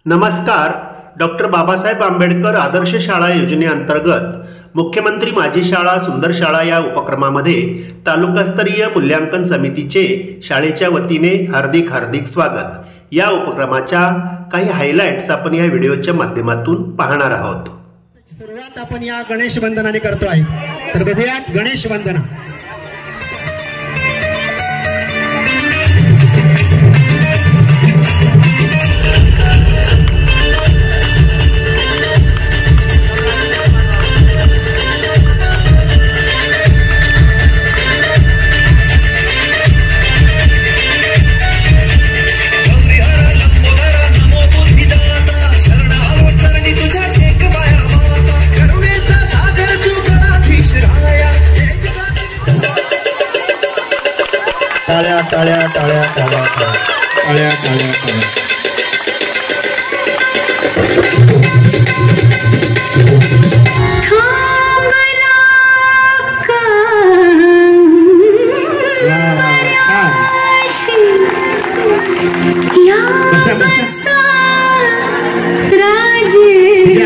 नमस्कार. डॉक्टर बाबासाहेब आंबेडकर आदर्श शाळा योजनेअंतर्गत मुख्यमंत्री माझी शाळा सुंदर शाळा या उपक्रमामध्ये तालुकास्तरीय मूल्यांकन समितीचे शाळेच्या वतीने हार्दिक स्वागत. या उपक्रमाच्या काही हायलाइट्स आपण या व्हिडिओच्या माध्यमातून पाहणार आहोत. सुरुवात आपण या गणेश वंदनाने करतोय, तर बघूयात गणेश वंदना. टाळ्या टाळ्या टाळ्या टाळ्या टाळ्या टाळ्या टाळ्या.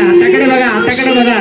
हाताकडे बघा, हाताकडे बघा.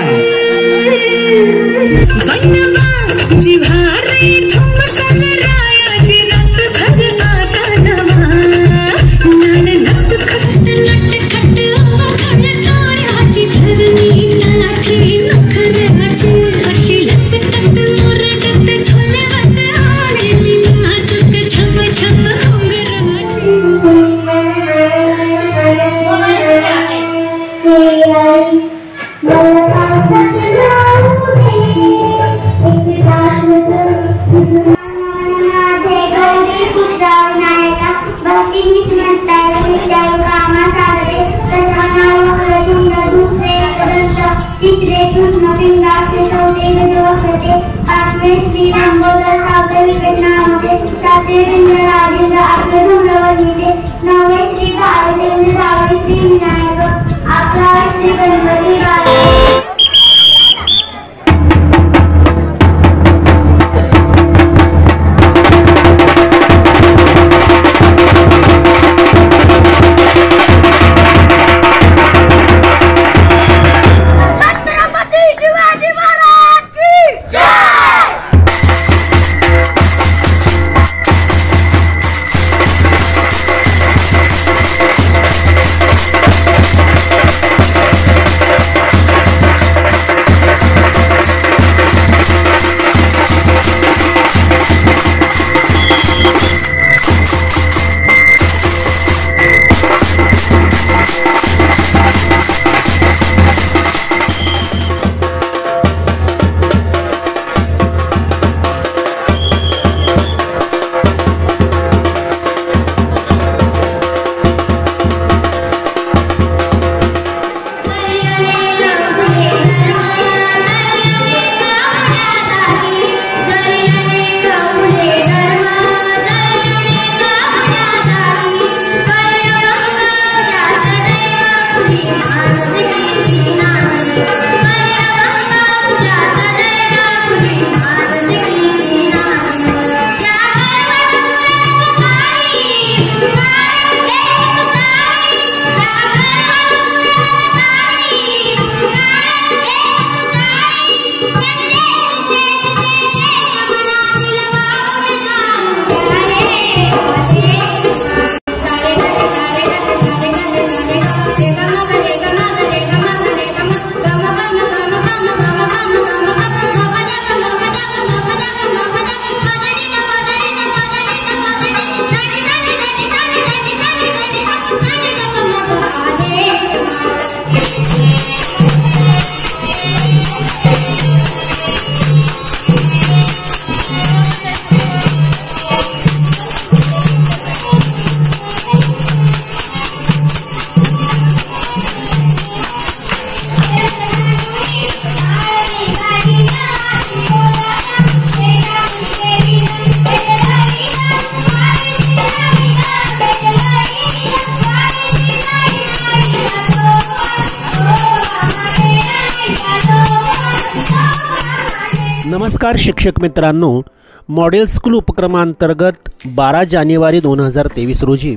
नमस्कार शिक्षक मित्रांनो. मॉडेल स्कूल उपक्रमांतर्गत 12 जानेवारी 2023 रोजी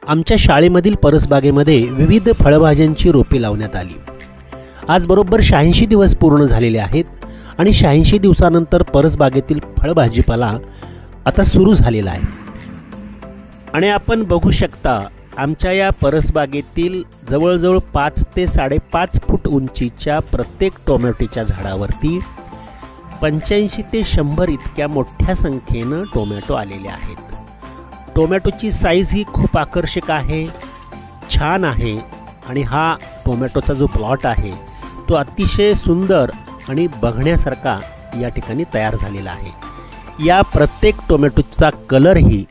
आमच्या शाळेमधील परसबागेमध्ये विविध फळभाज्यांची रोपे लावण्यात आली. आज बरोबर 86 दिवस पूर्ण झालेले आहेत आणि 86 दिवसानंतर परसबागेतील फळभाजीपाला आता सुरू झालेला आहे. आणि आपण बघू शकता आमच्या या परसबागेतील जवळजवळ 5 ते 5.5 फूट उंचीच्या प्रत्येक टोमॅटोच्या झाडावरती 85 ते 100 इतक्या मोठ्या संख्येनं टोमॅटो आलेले आहेत. टोमॅटोची साईज ही खूप आकर्षक आहे, छान आहे आणि हा टोमॅटोचा जो प्लॉट आहे तो अतिशय सुंदर आणि बघण्यासारखा या ठिकाणी तयार झालेला आहे. या प्रत्येक टोमॅटोचा कलरही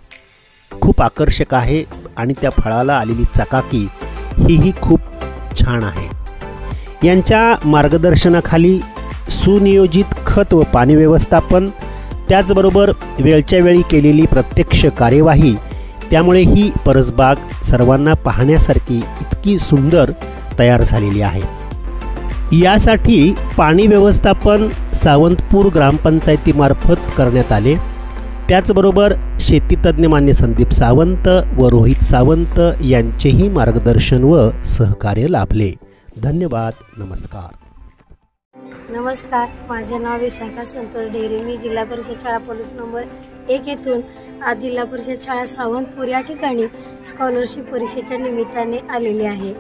खूप आकर्षक आहे आणि त्या फळाला आलेली चकाकी ही खूप छान आहे. यांच्या मार्गदर्शनाखाली सुनियोजित खत व पाणी व्यवस्थापन, त्याचबरोबर वेळच्या वेळी केलेली प्रत्यक्ष कार्यवाही, त्यामुळे ही परसबाग सर्वांना पाहण्यासारखी इतकी सुंदर तयार झालेली आहे. यासाठी पाणी व्यवस्थापन सावंतपूर ग्रामपंचायतीमार्फत करण्यात आले. त्याचबरोबर शेतीतज्ञ मान्य संदीप सावंत व रोहित सावंत यांचेही मार्गदर्शन व सहकार्य लाभले. धन्यवाद. नमस्कार. नमस्कार, माझे नाव विशाखा संतोष ढेरे. मी जिल्हा परिषद शाळा पोलीस नंबर 1 येथून आज जिल्हा परिषद शाळा सावंतपूर या ठिकाणी स्कॉलरशिप परीक्षेच्या निमित्ताने आलेले आहे.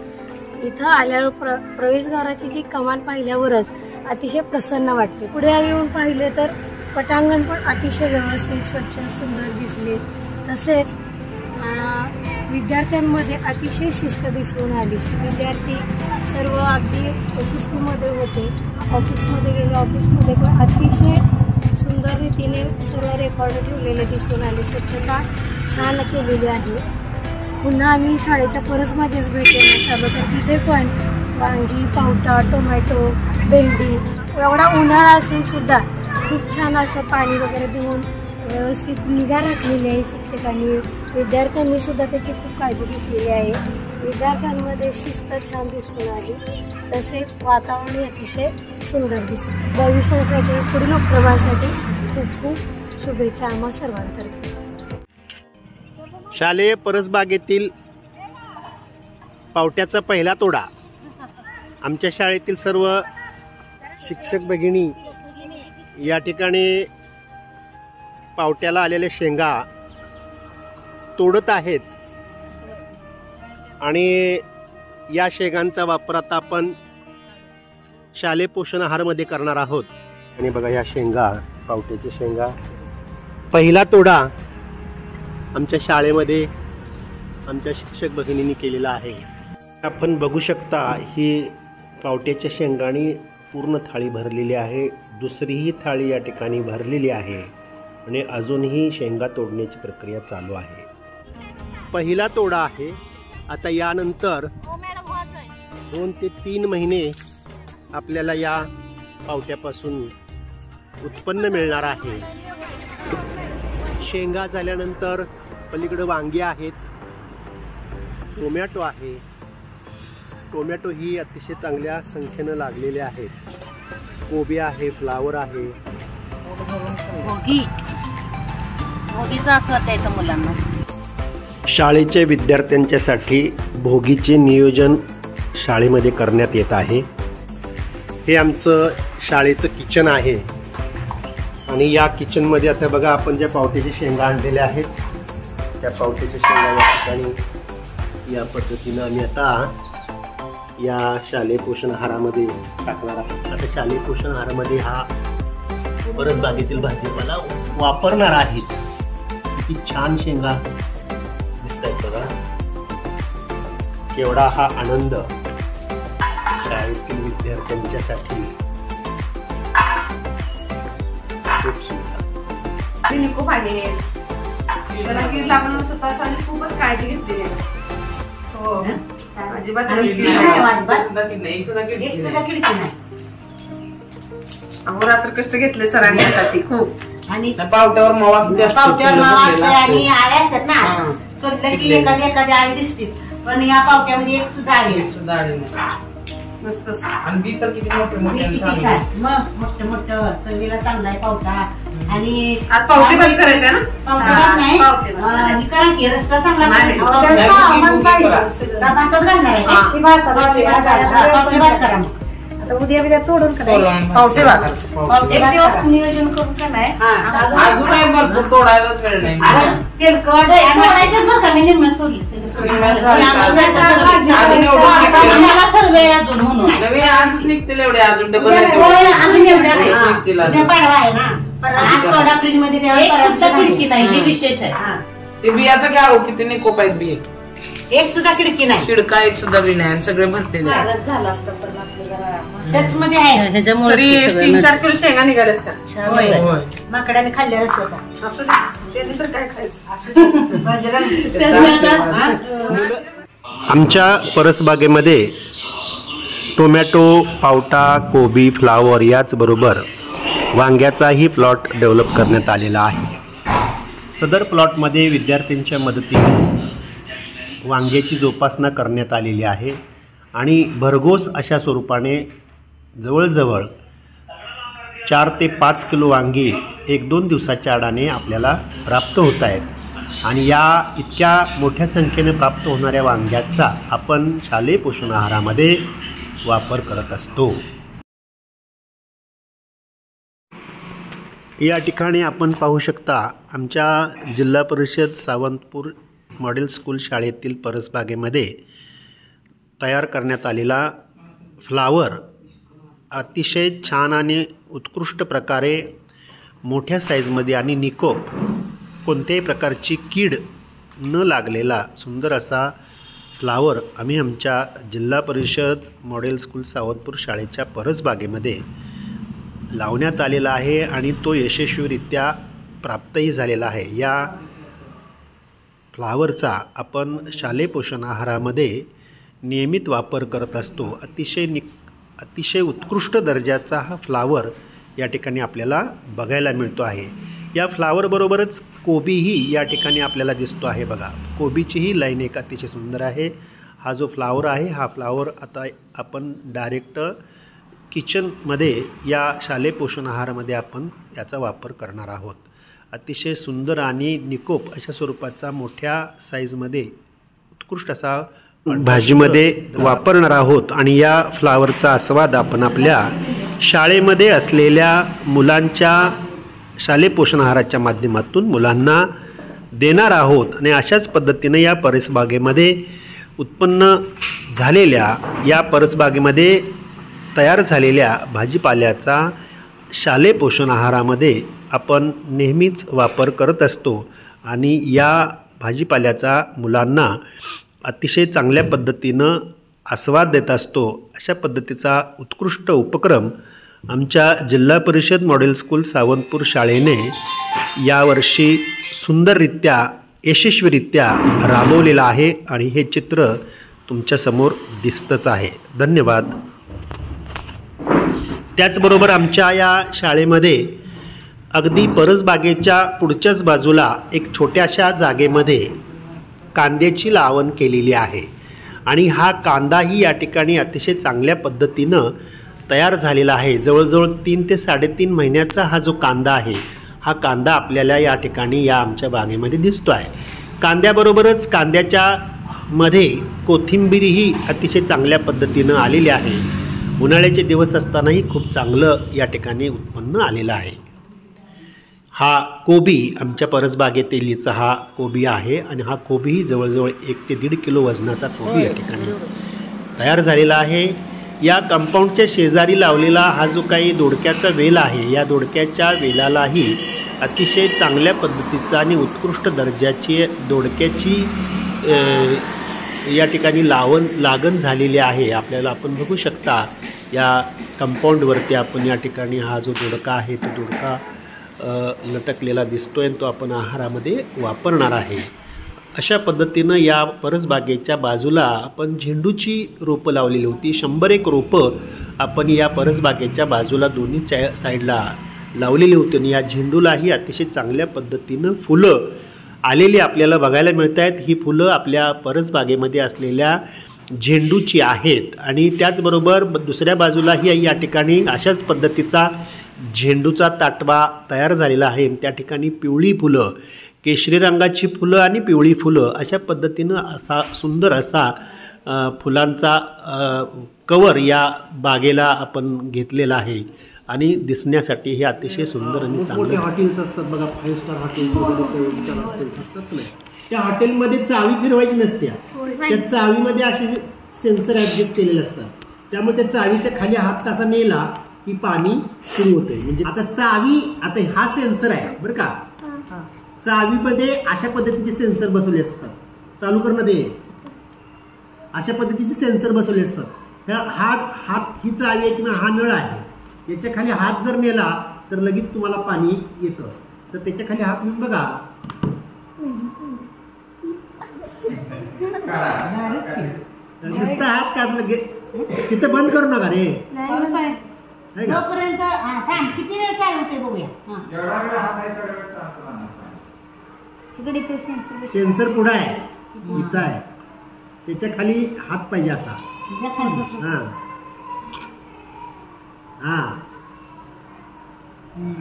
इथं आल्यावर प्रवेशद्वाराची जी कमान पाहिल्यावरच अतिशय प्रसन्न वाटते. पुढे येऊन पाहिले तर पटांगण पण अतिशय व्यवस्थित, स्वच्छ, सुंदर दिसले. तसेच विद्यार्थ्यांमध्ये अतिशय शिस्त दिसून आली. विद्यार्थी सर्व अगदी शिस्तीमध्ये होते. ऑफिसमध्ये गेले, ऑफिसमध्ये पण अतिशय सुंदर रीतीने सर्व रेकॉर्ड ठेवलेले दिसून आले. स्वच्छता छान केलेली आहे. पुन्हा आम्ही शाळेच्या परसमध्येच भेट देण्यास आलो तर तिथे पण वांगी, पावटा, टोमॅटो, भेंडी, एवढा उन्हाळा असून सुद्धा खूप छान असं पाणी वगैरे देऊन व्यवस्थित निगा राखलेली आहे शिक्षकांनी. विद्यार्थ्यांनी सुद्धा त्याची खूप काळजी घेतलेली आहे. विद्यार्थ्यांमध्ये शिस्त छान दिसून आली. तसेच वातावरण अतिशय सुंदर दिसतं. भविष्यासाठी, पुढील उपक्रमासाठी खूप खूप शुभेच्छा आम्हा सर्वांतर्फे. शालेय परसबागेतील पावट्याचा पहिला तोडा. आमच्या शाळेतील सर्व शिक्षक भगिनी या ठिकाणी पावट्याला आलेले शेंगा तोडत आहेत आणि या शेंगांचा वापर आता आपण शालेय पोषण आहारमध्ये करणार आहोत. आणि बघा या शेंगा, पावट्याच्या शेंगा, पहिला तोडा आमच्या शाळेमध्ये आमच्या शिक्षक भगिनींनी केलेला आहे. आपण बघू शकता ही पावट्याच्या शेंगांनी पूर्ण थाळी भरलेली आहे. दुसरीही थाळी या ठिकाणी भरलेली आहे आणि अजूनही शेंगा तोडण्याची प्रक्रिया चालू आहे. पहिला तोडा आहे. आता यानंतर 2 ते 3 महिने आपल्याला या पावट्यापासून उत्पन्न मिळणार आहे. शेंगा झाल्यानंतर पलीकडे वांगी आहेत, टोमॅटो आहे. टोमॅटो ही अतिशय चांगल्या संख्येनं लागलेले आहेत. कोबी आहे, फ्लावर आहे. मुलांना शाळेच्या विद्यार्थ्यांच्यासाठी भोगीचे नियोजन शाळेमध्ये करण्यात येत आहे. हे आमचं शाळेचं किचन आहे आणि या किचनमध्ये आता बघा आपण ज्या पावट्याच्या शेंगा आणलेल्या आहेत त्या पावट्याच्या शेंगा या ठिकाणी या पद्धतीनं आम्ही आता या शालेय पोषण आहारामध्ये टाकणार आहोत. आता शालेय पोषण आहारामध्ये हा परसबागेतील भाजीपाला वापरणार आहेत. किती छान शेंगा दिसत आहेत बघा. केवढा हा आनंद शाळेतील विद्यार्थ्यांच्यासाठी. खूप सुंदर. खूप आहे. खूपच काळजी घेतली. हो, अजिबात रात्र कष्ट घेतले सरांनी यासाठी खूप. आणि पावट्यावर मावा आणि आळ्या असतात ना, सोडलं की एखादी आळी दिसतीच, पण या पावट्यामध्ये एक सुद्धा आळी मस्तच. आणि बी तर किती मोठे मोठे, मोठं चवीला चांगला आहे पावटा. आणि आज पावटे बंद करायचं ना? पावटे भात नाही आणि करा की रस्ता चांगला नाही. भातच घालणार आहे. पावटे भात करा मग. उद्या तोडून पावटे भात एक दिवस नियोजन करून का नाही अजून आहे भरपूर, तोडायलाच वेळ नाही. तेलकट तोडायचं बरं का, मी निर्माण सोडली अजून म्हणून नवीन आज निघतील एवढे, अजून डबल अजून एवढ्या निघतील अजून. उद्या पाडवा आहे ना, आज थोडा फ्रीज मध्ये खिडकी नाही, हे विशेष आहे. ते बियाचं घ्या हो, किती निकोप आहेत बिये. एक सुद्धा खिडकी नाही, शिडका एक सुद्धा बी नाही आणि सगळे भरलेले आहेत. झालं असतं पण आपलं जरा त्याच मध्ये आहे. तरी 3-4 किलो शेंगा निघाले असतात. होय. होय. माकडाने खाल्ल्या असतात. असू दे, त्याने तर काय खायचं. आमच्या परसबागेमध्ये टोमॅटो, पावटा, कोबी, फ्लावर याचबरोबर वांग्याचाही प्लॉट डेव्हलप करण्यात आलेला आहे. सदर प्लॉटमध्ये विद्यार्थ्यांच्या मदतीने वांग्याची जोपासना करण्यात आलेली आहे आणि भरघोस अशा स्वरूपाने जवळजवळ 4 ते 5 किलो वांगी 1-2 दिवसाच्या आडाने आपल्याला प्राप्त होत आहेत आणि या इतक्या मोठ्या संख्येने प्राप्त होणाऱ्या वांग्याचा आपण शालेय पोषण आहारामध्ये वापर करत असतो. या ठिकाणी आपण पाहू शकता आमच्या जिल्हा परिषद सावंतपूर मॉडेल स्कूल शाळेतील परसबागेमध्ये तयार करण्यात आलेला फ्लावर अतिशय छान आणि उत्कृष्ट प्रकारे मोठ्या साईजमध्ये आणि निकोप कोणत्याही प्रकारची कीड न लागलेला सुंदर असा फ्लावर आम्ही आमच्या जिल्हा परिषद मॉडेल स्कूल सावंतपूर शाळेच्या परसबागेमध्ये लावण्यात आलेला आहे आणि तो यशस्वीरित्या प्राप्तही झालेला आहे. या फ्लावरचा आपण शालेय पोषण आहारामध्ये नियमित वापर करत असतो. अतिशय उत्कृष्ट दर्जाचा हा फ्लावर या ठिकाणी आपल्याला बघायला मिळतो आहे. या फ्लावरबरोबरच कोबीही या ठिकाणी आपल्याला दिसतो आहे. बघा, कोबीचीही लाईन एक अतिशय सुंदर आहे. हा जो फ्लावर आहे हा फ्लावर आता आपण डायरेक्ट किचनमध्ये या शालेय पोषण आहारामध्ये आपण याचा वापर करणार आहोत. अतिशय सुंदर आणि निकोप अशा स्वरूपाचा मोठ्या साईजमध्ये उत्कृष्ट असा भाजीमध्ये वापरणार आहोत आणि या फ्लावरचा आस्वाद आपण आपल्या शाळेमध्ये असलेल्या मुलांच्या शालेय पोषण आहाराच्या माध्यमातून मुलांना देणार आहोत. आणि अशाच पद्धतीने या परसबागेमध्ये उत्पन्न झालेल्या या परसबागेमध्ये तयार झालेल्या भाजीपाल्याचा शालेय पोषण आहारामध्ये आपण नेहमीच वापर करत असतो आणि या भाजीपाल्याचा मुलांना अतिशय चांगल्या पद्धतीनं आस्वाद देत असतो. अशा पद्धतीचा उत्कृष्ट उपक्रम आमच्या जिल्हा परिषद मॉडेल स्कूल सावंतपूर शाळेने यावर्षी सुंदररित्या यशस्वीरित्या राबवलेला आहे आणि हे चित्र तुमच्यासमोर दिसतंच आहे. धन्यवाद. त्याचबरोबर आमच्या या शाळेमध्ये अगदी परसबागेच्या पुढच्याच बाजूला एक छोट्याशा जागेमध्ये कांद्याची लावण केलेली आहे आणि हा कांदाही या ठिकाणी अतिशय चांगल्या पद्धतीनं तयार झालेला आहे. जवळजवळ 3 ते 3.5 महिन्याचा हा जो कांदा आहे हा कांदा आपल्याला या ठिकाणी या आमच्या बागेमध्ये दिसतो आहे. कांद्याबरोबरच कांद्याच्या मध्ये कोथिंबीरही अतिशय चांगल्या पद्धतीनं आलेली आहे. उन्हाळ्याचे दिवस असतानाही खूप चांगलं या ठिकाणी उत्पन्न आलेलं आहे. हा कोबी आमच्या परसबागेतेलीचा हा कोबी आहे आणि हा कोबीही जवळजवळ 1 ते 1.5 किलो वजनाचा कोबी या ठिकाणी तयार झालेला आहे. या कंपाऊंडच्या शेजारी लावलेला हा जो काही दोडक्याचा वेल आहे या दोडक्याच्या वेलालाही अतिशय चांगल्या पद्धतीचा आणि उत्कृष्ट दर्जाची दोडक्याची या ठिकाणी लागण झालेली आहे. आपल्याला आपण बघू शकता या कंपाऊंडवरती आपण या ठिकाणी हा जो दोडका आहे तो दोडका लटकलेला दिसतोय आणि तो आपण आहारामध्ये वापरणार आहे. अशा पद्धतीनं या परसबागेच्या बाजूला आपण झेंडूची रोपं लावलेली होती. 100 रोपं आपण या परसबागेच्या बाजूला दोन्ही साईडला लावलेली होती आणि या झेंडूलाही अतिशय चांगल्या पद्धतीनं फुलं आलेली आपल्याला बघायला मिळत आहेत. ही फुलं आपल्या परसबागेमध्ये असलेल्या झेंडूची आहेत आणि त्याचबरोबर दुसऱ्या बाजूलाही या ठिकाणी अशाच पद्धतीचा झेंडूचा ताटवा तयार झालेला आहे. त्या ठिकाणी पिवळी फुलं, केशरी रंगाची फुलं आणि पिवळी फुलं अशा पद्धतीनं असा सुंदर असा फुलांचा कवर या बागेला आपण घेतलेला आहे आणि दिसण्यासाठी हे अतिशय सुंदर आणि चांगले हॉटेल्स असतात बघा, 5 स्टार हॉटेल्स वगैरे 7 स्टार हॉटेल्स असतात ना, त्या हॉटेलमध्ये चावी फिरवायची नसते. त्या चावीमध्ये असे सेन्सर ॲडजस्ट केलेले असतात. त्यामुळे त्या चावीच्या खाली हात तसा नेला की पाणी सुरू होते. म्हणजे आता चावी, आता हा सेन्सर आहे बरं का, चावीमध्ये अशा पद्धतीचे सेन्सर बसवले असतात. चालू करणं दे, अशा पद्धतीचे सेन्सर बसवले असतात. ह्या हात ही चावी आहे किंवा हा नळ आहे, याच्या खाली हात जर नेला तर लगेच तुम्हाला पाणी येतं. तर त्याच्या खाली हात नेऊन बघा, नुसता हात काढलं गे, तिथं बंद करू नका रे. जोपर्यंत किती वेळ चालवते बघूया. सेन्सर पुढे आहे, इथं आहे, त्याच्या खाली हात पाहिजे असा. हा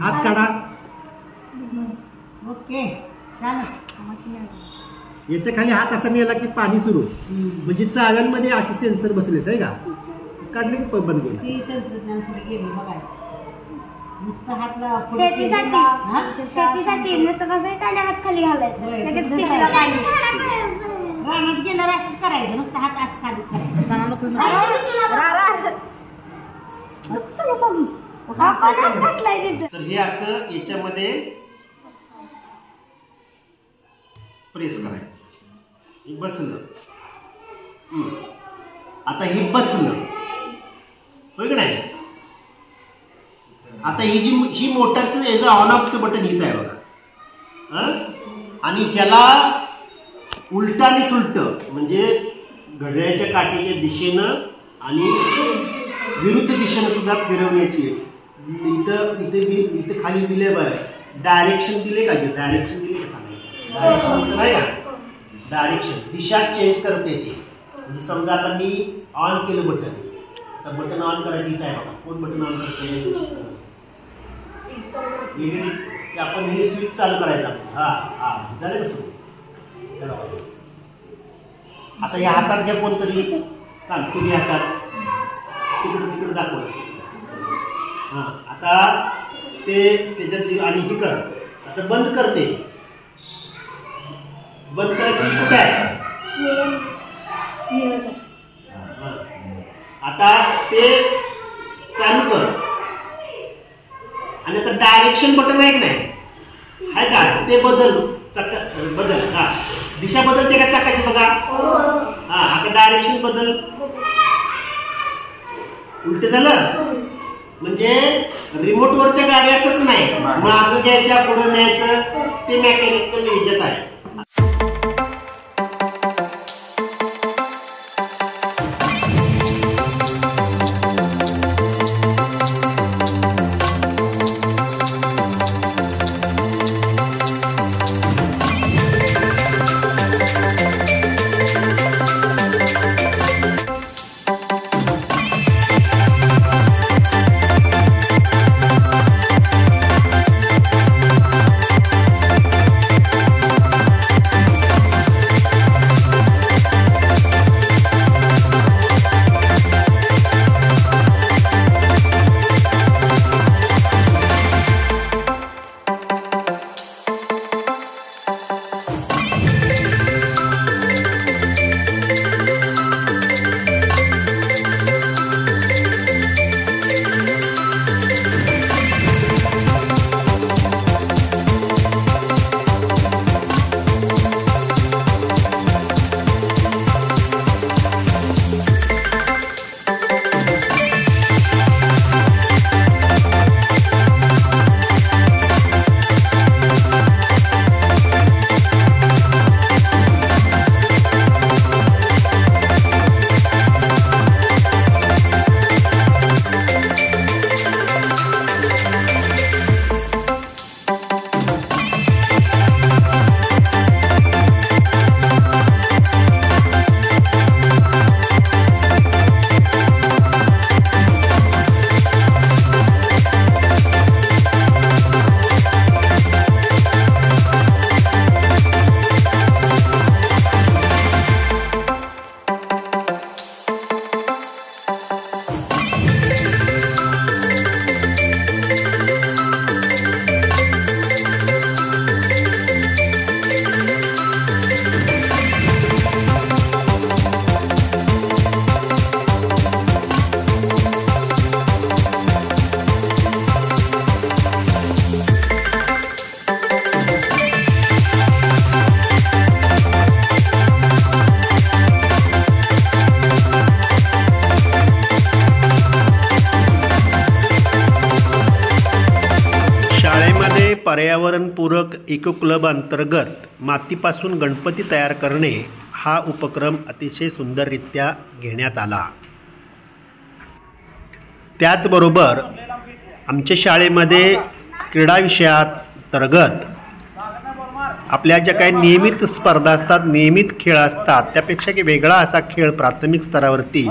हात काढा. ओके, छान. याच्या खाली हात असा नेला की पाणी सुरू. म्हणजे चाव्यांमध्ये असे सेन्सर बसलेस आहे का, काढले की बंद केलं. ती तंत्रज्ञान पुढे गेले बघायचं. नुसतं हातला हात खाली घालायचं, रानात गेल्यावर असंच करायचं, नुसतं हात असं खाली तर हे असं याच्यामध्ये प्रेस करायचं. हे बसलं, आता हे बसलं होय का नाही. आता ही मोटरचं याचं ऑन ऑफचं बटन इथं आहे बघा. आणि ह्याला उलट आणि सुलट म्हणजे घड्याळाच्या काठीच्या दिशेनं आणि विरुद्ध दिशेनं सुद्धा फिरवण्याची. इथं खाली दिले बरं, डायरेक्शन दिले का, डायरेक्शन दिले का सांगायचं, डायरेक्शन नाही का, डायरेक्शन दिशा चेंज करते ते. म्हणजे समजा आता मी ऑन केलं बटन, तर बटन ऑन करायचं इथं आहे बघा. कोण बटन ऑन करते, आपण हे स्विच चालू करायचं. हा झालं का सुरू. आता या हातात घ्या कोणतरी, तुम्ही हातात तिकडे दाखवायचं. हां आता ते त्याच्यात आणि हे कर. आता बंद करते, बंद करायचं कुठे आहे. आता ते चालू कर आणि आता डायरेक्शन बटन आहे की नाही, आहे का, ते बदल बदल. हा दिशा बदलते का चाकाची बघा. हा आता डायरेक्शन बदल, उलट झालं. म्हणजे रिमोट वरच्या गाडी असत नाही, मागं घ्यायच्या पुढे न्यायचं, ते मेकॅनिकल ह्याच्यात आहे. पर्यावरणपूरक इको क्लब अंतर्गत मातीपासून गणपती तयार करणे हा उपक्रम अतिशय सुंदररित्या घेण्यात आला। त्याचबरोबर आमच्या शाळेमध्ये क्रीडा विषयाअंतर्गत आपल्या ज्या काही नियमित स्पर्धा असतात, नियमित खेळ असतात, त्यापेक्षा की वेगळा असा खेळ प्राथमिक स्तरावरती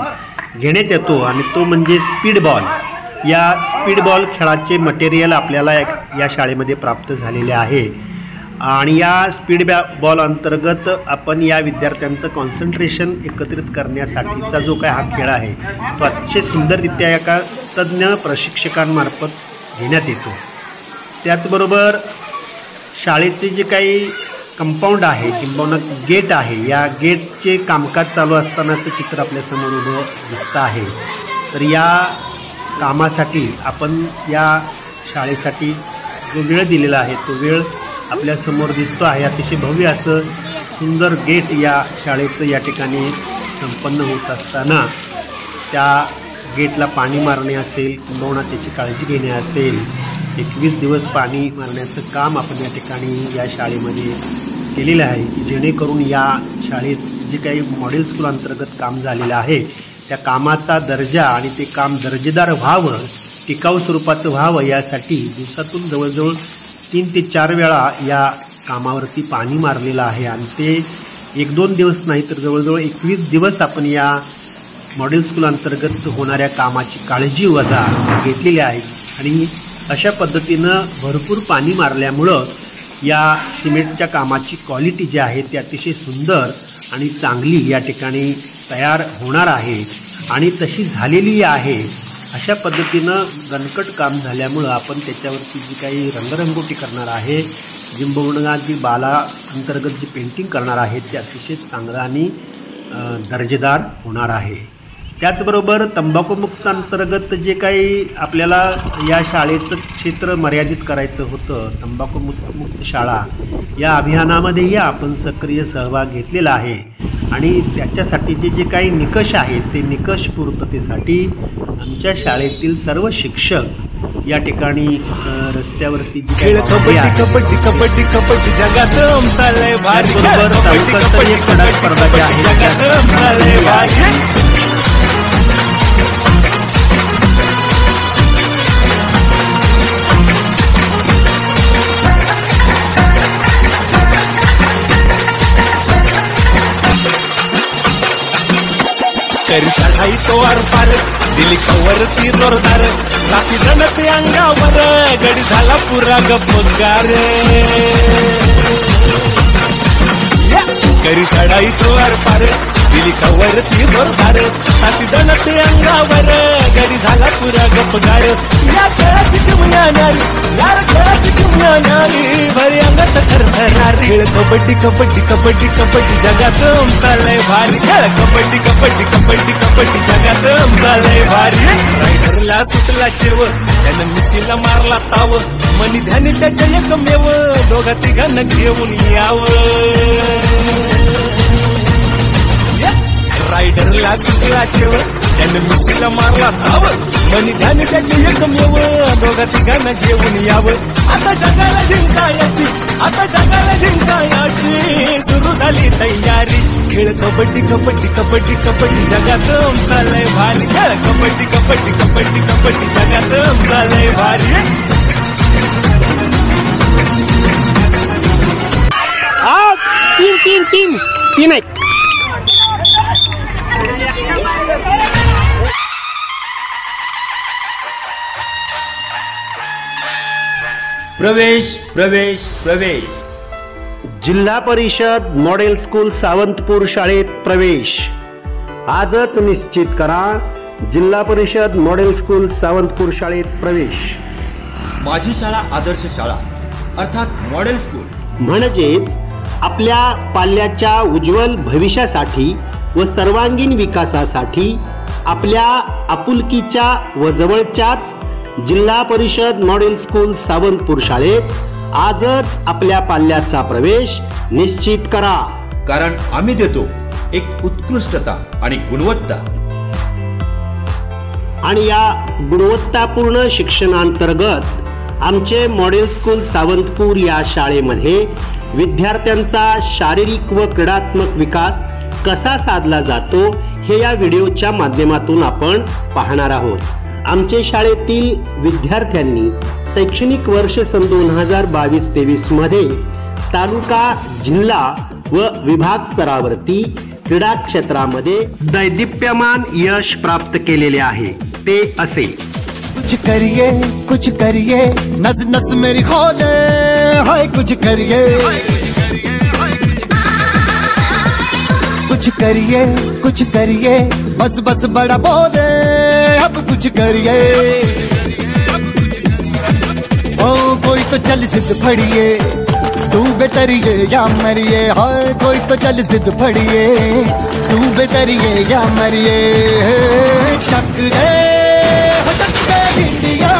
घेण्यात येतो आणि तो म्हणजे स्पीडबॉल। या स्पीडबॉल खेळाचे मटेरियल आपल्याला या शाळेमध्ये प्राप्त झालेले आहे आणि या बॉल अंतर्गत आपण या विद्यार्थ्यांचं कॉन्सन्ट्रेशन एकत्रित करण्यासाठीचा जो काय हा खेळ आहे तो अतिशय सुंदररित्या एका तज्ज्ञ प्रशिक्षकांमार्फत घेण्यात येतो। त्याचबरोबर शाळेचे जे काही कंपाऊंड आहे किंवा गेट आहे, या गेटचे कामकाज चालू असतानाचं चित्र आपल्यासमोर उभं दिसतं आहे। तर या कामासाठी आपण या शाळेसाठी जो वेळ दिलेला आहे तो वेळ आपल्यासमोर दिसतो आहे। अतिशय भव्य असं सुंदर गेट या शाळेचं या ठिकाणी संपन्न होत असताना त्या गेटला पाणी मारणे असेल किंवा त्याची काळजी घेणे असेल, 21 दिवस पाणी मारण्याचं काम आपण या ठिकाणी या शाळेमध्ये केलेलं आहे की जेणेकरून या शाळेत जे काही मॉडेल स्कूल अंतर्गत काम झालेलं आहे त्या कामाचा दर्जा आणि ते काम दर्जेदार व्हावं, टिकाऊ स्वरूपाचं व्हावं यासाठी दिवसातून जवळजवळ 3 ते 4 वेळा या कामावरती पाणी मारलेलं आहे आणि ते 1-2 दिवस नाही तर जवळजवळ 21 दिवस आपण या मॉडेल स्कूल अंतर्गत होणाऱ्या कामाची काळजी वजा घेतलेली आहे आणि अशा पद्धतीनं भरपूर पाणी मारल्यामुळं या सिमेंटच्या कामाची क्वालिटी जी आहे ती अतिशय सुंदर आणि चांगली या ठिकाणी तयार होणार आहे आणि तशी झालेली आहे। अशा पद्धतीनं दणकट काम झाल्यामुळं आपण त्याच्यावरती जी काही रंगरंगोटी करणार आहे, जिंबवणगाची बाला अंतर्गत जी पेंटिंग करणार आहे ते अतिशय चांगलं आणि दर्जेदार होणार आहे। त्याचबरोबर तंबाखूमुक्त अंतर्गत जे काही आपल्याला या शाळेचं क्षेत्र मर्यादित करायचं होतं, तंबाखूमुक्त शाळा या अभियानामध्येही आपण सक्रिय सहभाग घेतलेला आहे आणि त्याच्यासाठीचे जे काही निकष आहेत ते निकष पूर्ततेसाठी आमच्या शाळेतील सर्व शिक्षक या ठिकाणी रस्त्यावरती जी काही तालुकास्तरीय क्रीडा स्पर्धा ज्या आहेत तरी चढाई तो पार दिली कवरती जोरदार, साथी जण ते अंगावर गडी झाला पुरा गप्पगार। करी चढाई तो पार दिली कवरती जोरदार, साथी जण ते अंगावर गडी झाला पुरा गप्पगार। या खेळाची किमया नारी, यार खेळाची किमया नारी, भरी अंगात थरथरारी। खेळ कबड्डी कबड्डी कबड्डी कबड्डी जगात चालय भारी, खेळ कबड्डी कबड्डी कबड्डी कबड्डी जगात चालय भारी। रायडरला सुटला चेव, त्यानं मिशीला मारला ताव, मनी ध्यानी त्याच्या एकमेव, दोघा तिघांना घेऊन यावं। रायडरला सुटला चेव, त्यानं मिशीला मारला ताव, मनी ध्यानी त्याच्या एकमेव, दोघा तिघांना घेऊन यावं। आता जगाला जिंकायची, आता जगाला जिंकायची, सुरू झाली तयारी। खेळ कबड्डी कबड्डी कबड्डी कबड्डी जगात चालय भारी, खेळ कबड्डी कबड्डी कबड्डी कबड्डी जगात चालय भारी। तीन आहे। प्रवेश प्रवेश प्रवेश। जिल्हा परिषद मॉडेल स्कूल सावंतपूर शाळेत प्रवेश आजच निश्चित करा। जिल्हा परिषद मॉडेल स्कूल सावंतपूर शाळेत प्रवेश। माझी शाळा आदर्श शाळा अर्थात मॉडेल स्कूल म्हणजेच आपल्या पाल्याच्या उज्ज्वल भविष्यासाठी व सर्वांगीण विकासासाठी आपल्या आपुलकीच्या व जवळच्याच जिल्हा परिषद मॉडेल स्कूल सावंतपूर शाळेत आजच आपल्या पाल्याचा प्रवेश निश्चित करा, कारण आम्ही देतो एक उत्कृष्टता आणि गुणवत्ता। आणि या गुणवत्तापूर्ण शिक्षणांतर्गत आमचे मॉडेल स्कूल सावंतपूर या शाळेमध्ये विद्यार्थ्यांचा शारीरिक व क्रीडात्मक विकास कसा साधला जातो हे या व्हिडिओच्या माध्यमातून आपण पाहणार आहोत। आमचे शाळेतील विद्यार्थ्यांनी शैक्षणिक वर्ष सन 2022-23 मध्ये तालुका, जिल्हा व विभाग स्तरावरती क्रीडा क्षेत्रामध्ये दैदिप्यमान यश प्राप्त केलेले आहे। ते असे, कुछ करिए नस नस मेरी खोले, हाय कुछ करिए बस बस बड़ा बोले, अब कुछ करिए। ओ कोई तो चल जिद फड़िए, तू बेतरिए या मरिए, हाय कोई तो चल जिद फड़िए, तू बेतरिए या मरिए। चक दे हो चक दे इंडिया,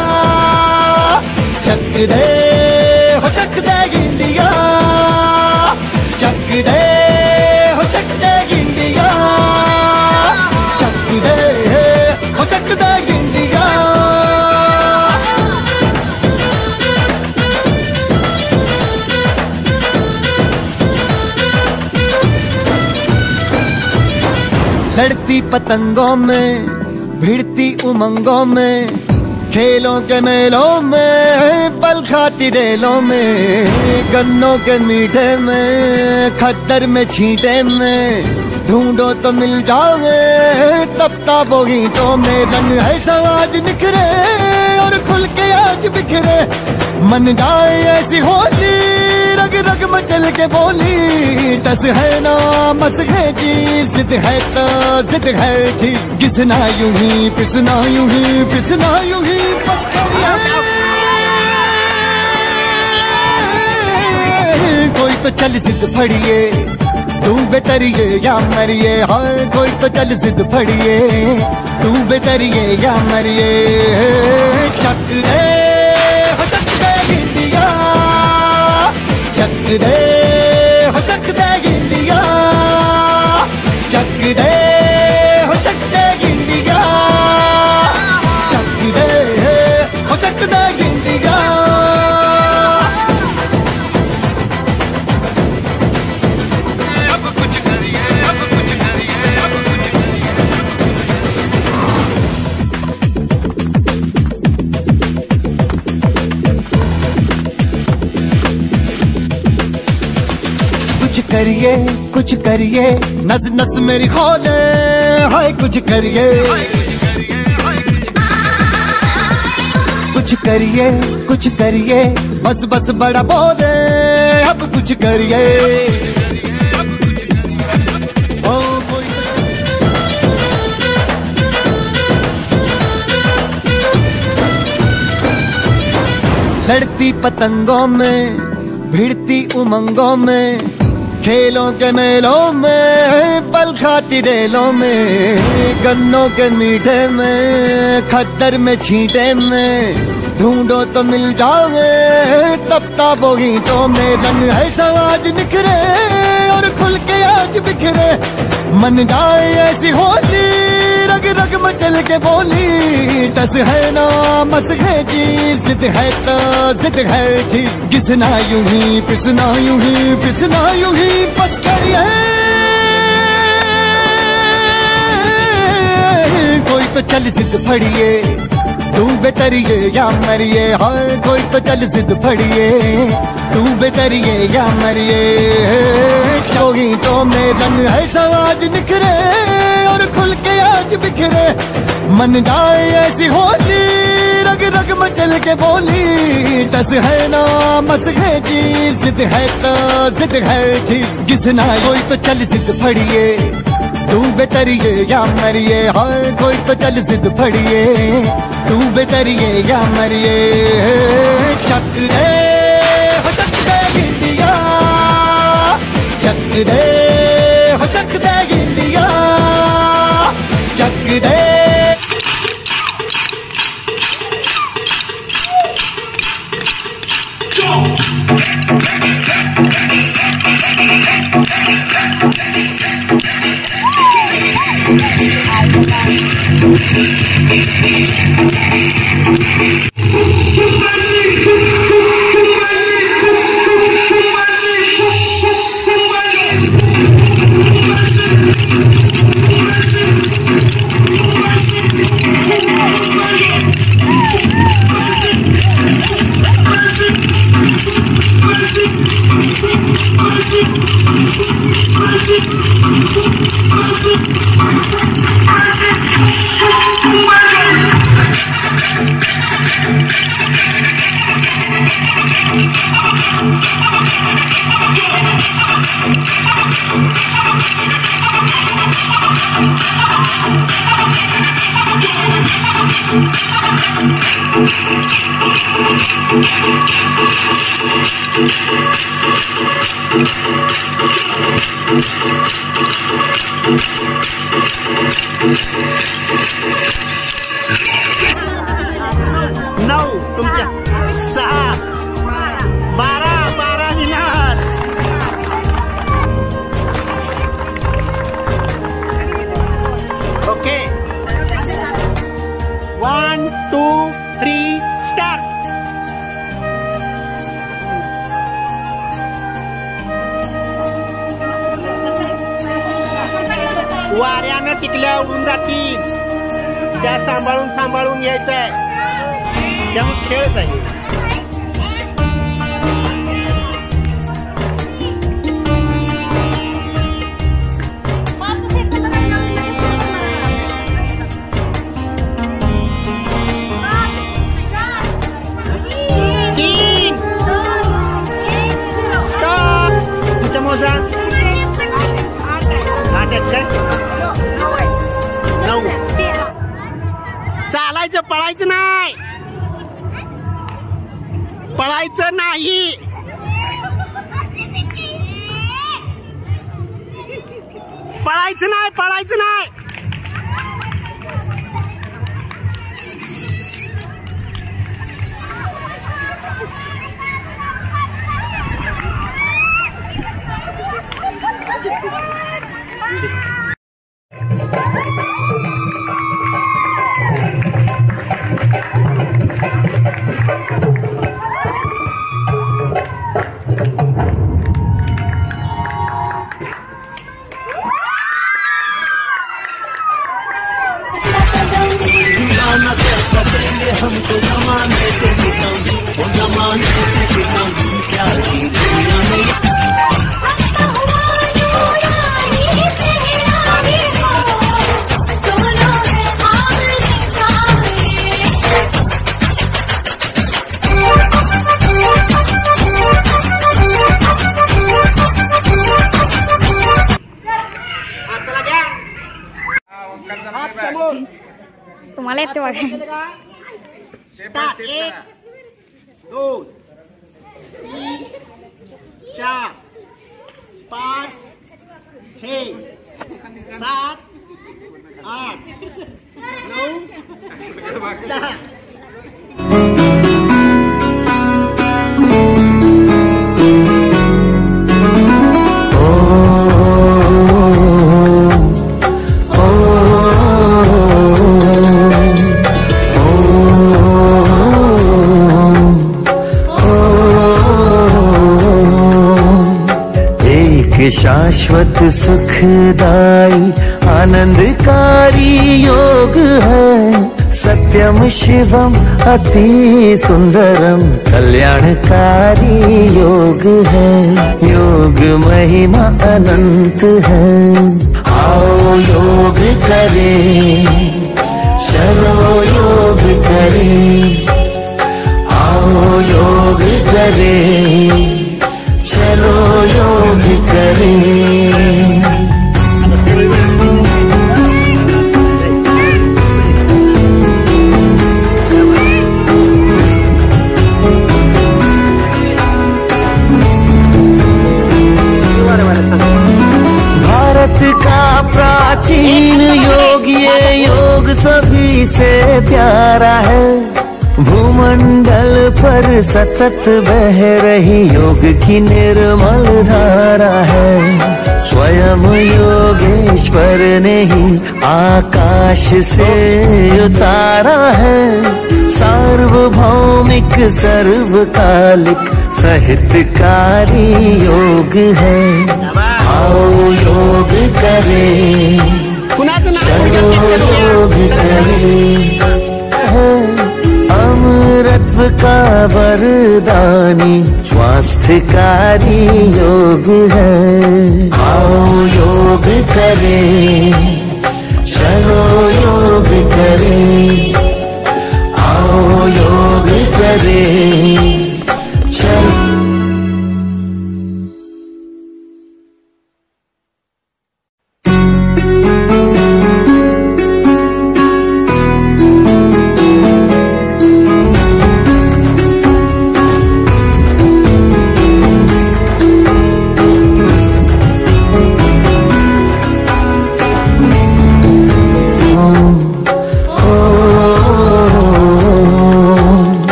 चक दे हो चक दे इंडिया, चक दे हो चक दे इंडिया, चक दे हो चक दे इंडिया। लड़ती पतंगों में, भिड़ती उमंगों में, खेलों के मेलों में, पल खाती रेलों में, गन्नों के मीठे में, खद्दर में छींटे में, ढूंढो तो मिल जाओगे तब ताबो गीतों में। रंग है समाज निखरे और खुल के आज बिखरे, मन जाए ऐसी होली, रग रग मचल के बोली। टस है ना मस है जी, जिद है तो जिद है जी, घिसना यूं ही पिसना यूं ही पिसना यूं ही बस करिए। कोई तो चल जिद फड़िए, तू बेतरिए या मरिए, हाय कोई तो चल जिद फड़िए, तू बेतरिए या मरिए। चक दे हो चक दे इंडिया, चक दे हो चक दे इंडिया, चक दे हो चक दे इंडिया, चक दे हो चक दे इंडिया। कुछ करिए नस नस मेरी खोले, हाय कुछ करिए कुछ करिए बस बस बड़ा बोले, अब कुछ करिए। ओ कोई लड़ती पतंगों में, भिड़ती उमंगों में, खेलों के मेलों में, पल खाती रेलों में, गन्नों के मीठे में, खद्दर में छींटे में, ढूंढो तो मिल जाओगे तब ताबो गीतों में। रंग है समाज निखरे और खुल के आज बिखरे, मन जाए ऐसी होली, रग रग मचल के बोली। टस है ना मस है जी, जिद है तो जिद है जी, घिसना यूं ही पिसना यूं ही पिसना यूं ही बस करिए। कोई तो चल जिद फड़िए, तू बेतरिए या मरिए, हाय कोई तो चल जिद फड़िए, तू बेतरिए या मरिए। गीतों में रंग है समाज निखरे और खुल के आज बिखरे, मन जाए ऐसी होली, रग रग मचल के बोली। टस है ना मस है जी, जिद है तो जिद है जी, घिसना कोई तो चल जिद फड़िए, तू बेतरिए या मरिए, हाय कोई तो चल जिद फड़िए, तू बेतरिए या मरिए। चक दे हो चक दे इंडिया, चक दे हो चक दे इंडिया, चक दे। Ready? 9 तुमच्या 6 12 विनर. Okay 1 2 3 start. वाऱ्यानं टिकल्या उडून जातील, त्या सांभाळून घ्यायचंय. त्यामुळे खेळच आहे. तुमच्या मोजा 8 काय 9. चालायचं, पळायचं नाही, पळायचं नाही. पळायचं नाही, पळायचं नाही. हमको जमाने के सितम, वो जमाने के सितम क्या की दुनिया में. तुम्हाला येते बघा. 1 2 3 4 5 6 7 8 9 10. शाश्वत सुखदाई आनंदकारी योग है, सत्यम शिवम अति सुंदरम कल्याणकारी योग है. योग महिमा अनंत है, आओ योग करें, चलो योग करें, आओ योग करें, चलो योग करें. भारत का प्राचीन योग, ये योग सभी से प्यारा है. भूमंडल पर सतत बह रही योग की निर्मल धारा है. स्वयं योगेश्वर ने ही आकाश से उतारा है. सार्वभौमिक सर्वकालिक सहितकारी योग है. आओ योग करें, चलो योग करें. अमृतत्व का वरदानी स्वास्थ्यकारी योग है. आओ योग करें, चलो योग करें, आओ योग करें, चलो.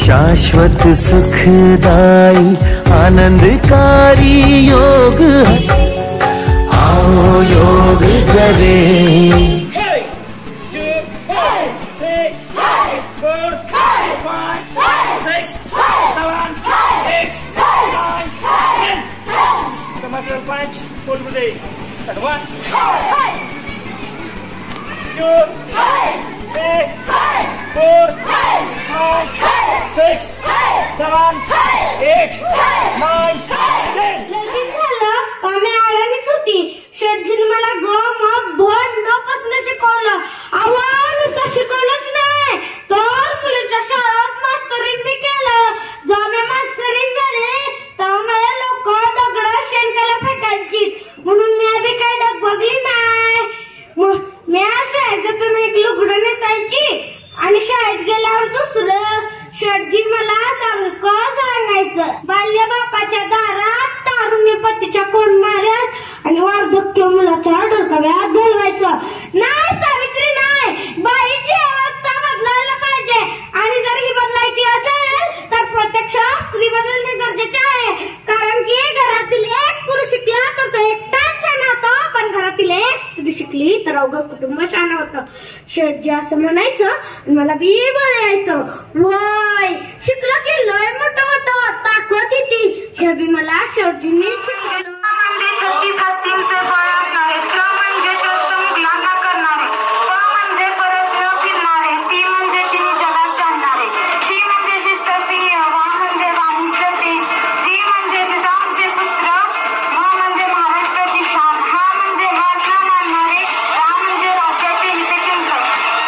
शाश्वत सुखदाई आनंदकारी योग आओ योग करें। शेठजीने मला ग मग भन न पासून शिकवलं. नुसतं शिकवलंच नाही तर मुलीच्या शाळेत मास्तरींनी केलं. जेव्हा मी मास्तरीन झाले तेव्हा मला लोक दगड शेणकाला फेकायची म्हणून मी आधी काय डग बघली नाही. मी शाळेचं एक लुगडं नेसायची आणि शाळेत गेल्यावर दुसरं. शेठजी मला सारखं सांगायचं बाल्य बापाच्या दारात तारुण्य पतीच्या कोण मारत आणि वार्धक्य मुलाच्या डोकाव्यात घालवायचं. नाही सावित्री नाही, बाईची अवस्था बदलायला पाहिजे आणि जर ही बदलायची असेल तर प्रत्यक्ष स्त्री बदलणे गरजेचे आहे. कारण की घरातील एक पुरुष शिकला तर तो एकटाच छान होतो, पण घरातील एक स्त्री शिकली तर अवघं कुटुंब छान होतं. शेठजी असं म्हणायचं आणि मला बी बळ यायचं. वय शिकलं की लय मोठं होतं, ताकद येते. हे बी मला शेठजींनी शिकवलं. म्हणजे छत्ती हत्तींचे बळ असणारे, क म्हणजे त्रस्त मुलांना करणारे, प म्हणजे परत न फिरणारे, ती म्हणजे तिने जगात जाणणारे, शी म्हणजे शिस्तप्रिय, वा म्हणजे वाणिज्यते, जी म्हणजे जिजाऊंचे पुत्र, म म्हणजे महाराष्ट्राची शान, हा म्हणजे हार न मानणारे, रा म्हणजे राज्याचे हितचिंतक,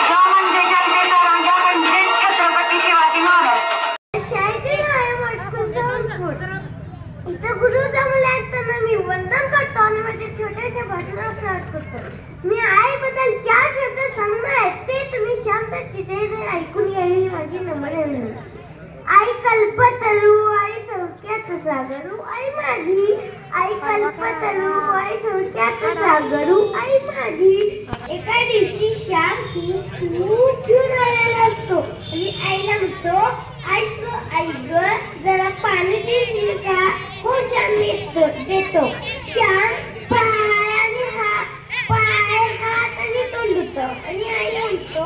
ज म्हणजे जनतेचा राजा म्हणजे छत्रपती शिवाजी महाराज. इथं गुरु जमले असताना मी वंदन करतो आणि माझे छोटेसे भाषण स्टार्ट करतो. मी आईबद्दल 4 शब्द सांगणार आहेत, ते तुम्ही शांत चितेने ऐकून घ्यावी माझी नम्र विनंती. आई कल्पतरू, आई सौख्यात सागरू, आई माझी. आई कल्पतरू, आई सौख्यात सागरू, आई माझी. एका दिवशी श्याम खूप घेऊन आलेला असतो आणि आईला म्हणतो, ऐक आई ग जरा पाणी देशील का? हो श्याम देतो. श्याम पाय हात आणि तोंड धुतो आणि आई म्हणतो,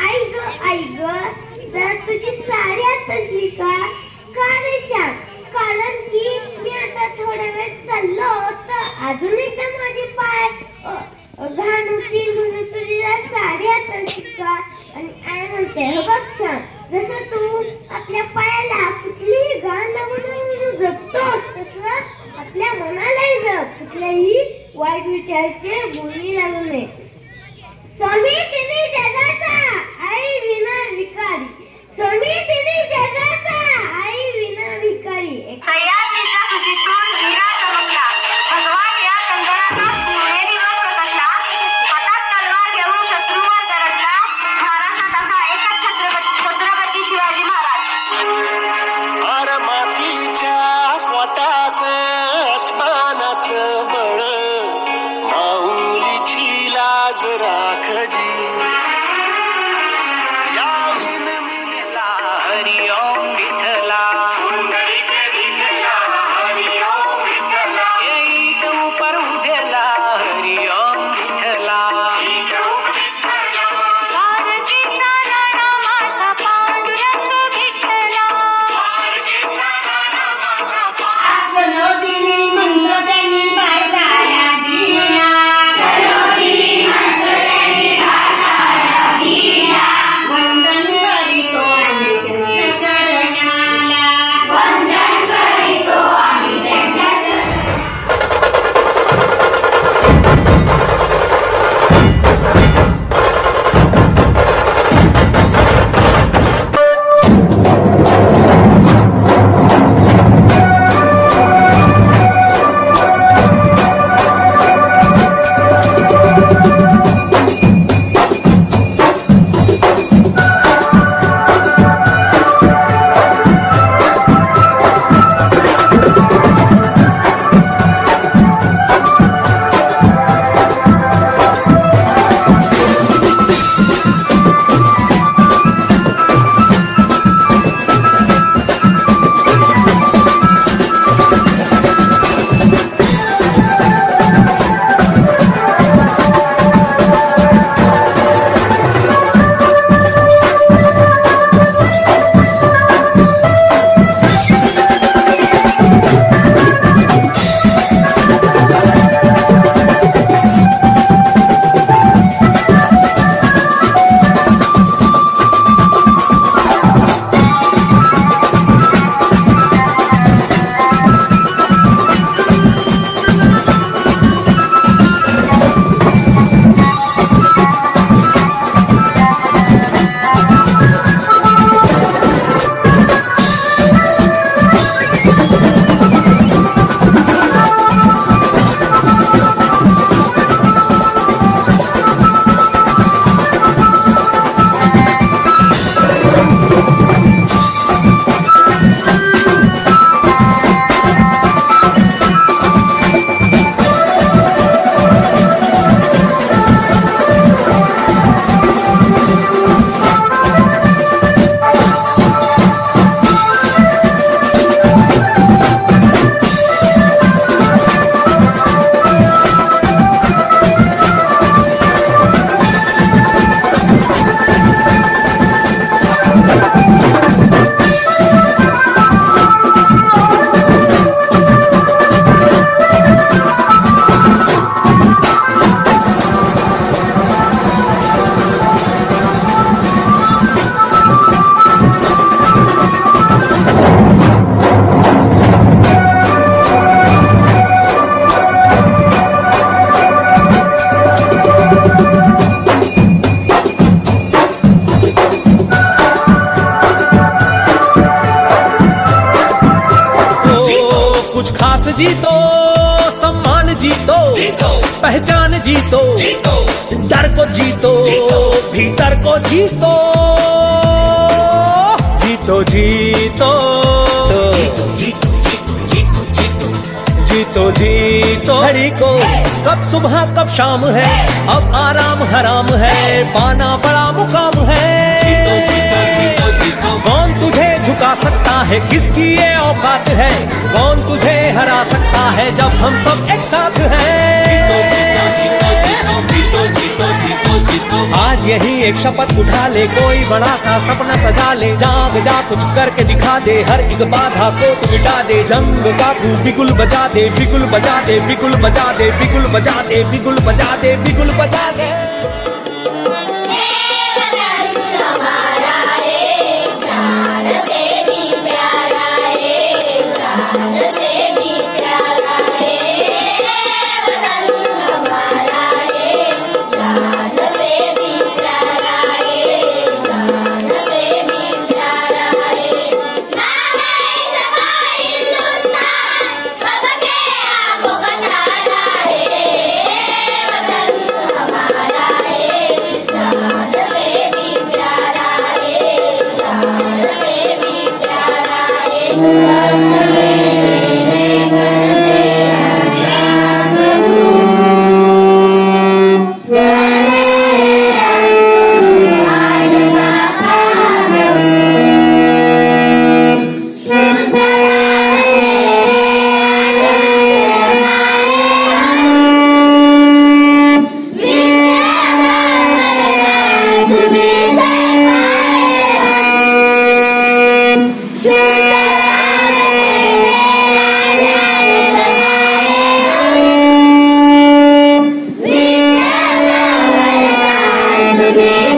आई ग जरा तुझी साडी आत असली का? का रे श्याम? कारण की मी आता थोडा वेळ चाललो तर अजून एकदा माझे पाय घाण होती म्हणून तुझी साडी आत असली का? आणि आई म्हणते, हो बघ श्याम, जसं तू आपल्या पायाला कुठलीही घाण लागून जपतोस तसं आपल्या मनालाही जप, कुठल्याही वाईट विचाराचे बोलणी लागू नये. स्वामी तिने जगाचा, आई विना भिकारी. स्वामी तिने जगाचा, आई विना भिकारी. सह्याद्रीच्या कुशीतून हिरा चमकला, भगवान या चंद्राचा सोनेरी रंग प्रकाशला, हातात तलवार घेऊन शत्रूवर दरडला. महाराष्ट्रात असा एकच छत्रपती जीतो, डर को जीतो, भीतर को जीतो, जीतो जीतो, जीतो जीतो घड़ी को, कब सुबह कब शाम है, अब आराम हराम है, पाना बड़ा मुकाम है। जीतो जीतो जीतो जीतो, कौन तुझे झुका सकता है, किसकी ये औकात है, कौन तुझे हरा सकता है जब हम सब एक साथ हैं। जीतो जीतो जीतो जीतो जीतो जीतो जीतो जीतो, आज यही एक शपथ उठा ले, कोई बड़ा सा सपना सजा ले, जाग जा कुछ करके दिखा दे, हर एक बाधा को तू मिटा दे, जंग का तू बिगुल बजा दे, बिगुल बजा दे, बिगुल बजा दे, बिगुल बजा दे, बिगुल बजा दे, बिगुल बजा दे। Yeah.